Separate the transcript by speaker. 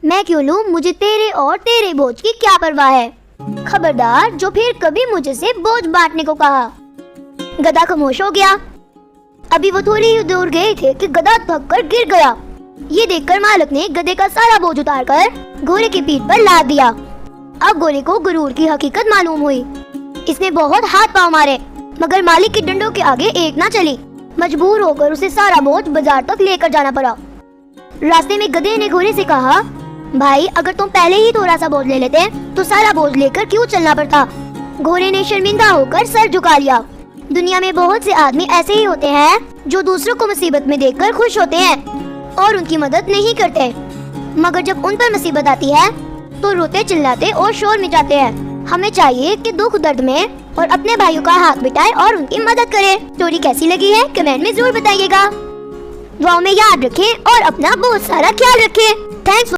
Speaker 1: मैं क्यों लूं, मुझे तेरे और तेरे बोझ की क्या परवाह है। खबरदार जो फिर कभी मुझसे बोझ बांटने को कहा। गधा खामोश हो गया। अभी वो थोड़ी ही दूर गए थे कि गधा थक कर गिर गया। ये देखकर मालिक ने गधे का सारा बोझ उतारकर घोड़े की पीठ पर लाद दिया। अब घोड़े को गुरूर की हकीकत मालूम हुई। इसने बहुत हाथ पांव मारे, मगर मालिक की डंडों के आगे एक ना चली। मजबूर होकर उसे सारा बोझ बाजार तक लेकर जाना पड़ा। रास्ते में गधे ने घोड़े से कहा, भाई अगर तुम पहले ही थोड़ा सा बोझ ले लेते तो सारा बोझ लेकर क्यों चलना पड़ता। घोड़े ने शर्मिंदा होकर सर झुका लिया। दुनिया में बहुत से आदमी ऐसे ही होते हैं जो दूसरों को मुसीबत में देखकर खुश होते हैं और उनकी मदद नहीं करते, मगर जब उन पर मुसीबत आती है तो रोते चिल्लाते और शोर मचाते हैं। हमें चाहिए कि दुख दर्द में और अपने भाइयों का हाथ बिठाए और उनकी मदद करें। स्टोरी कैसी लगी है कमेंट में जरूर बताइएगा। दुआओं में याद रखें और अपना बहुत सारा ख्याल रखें। थैंक्स।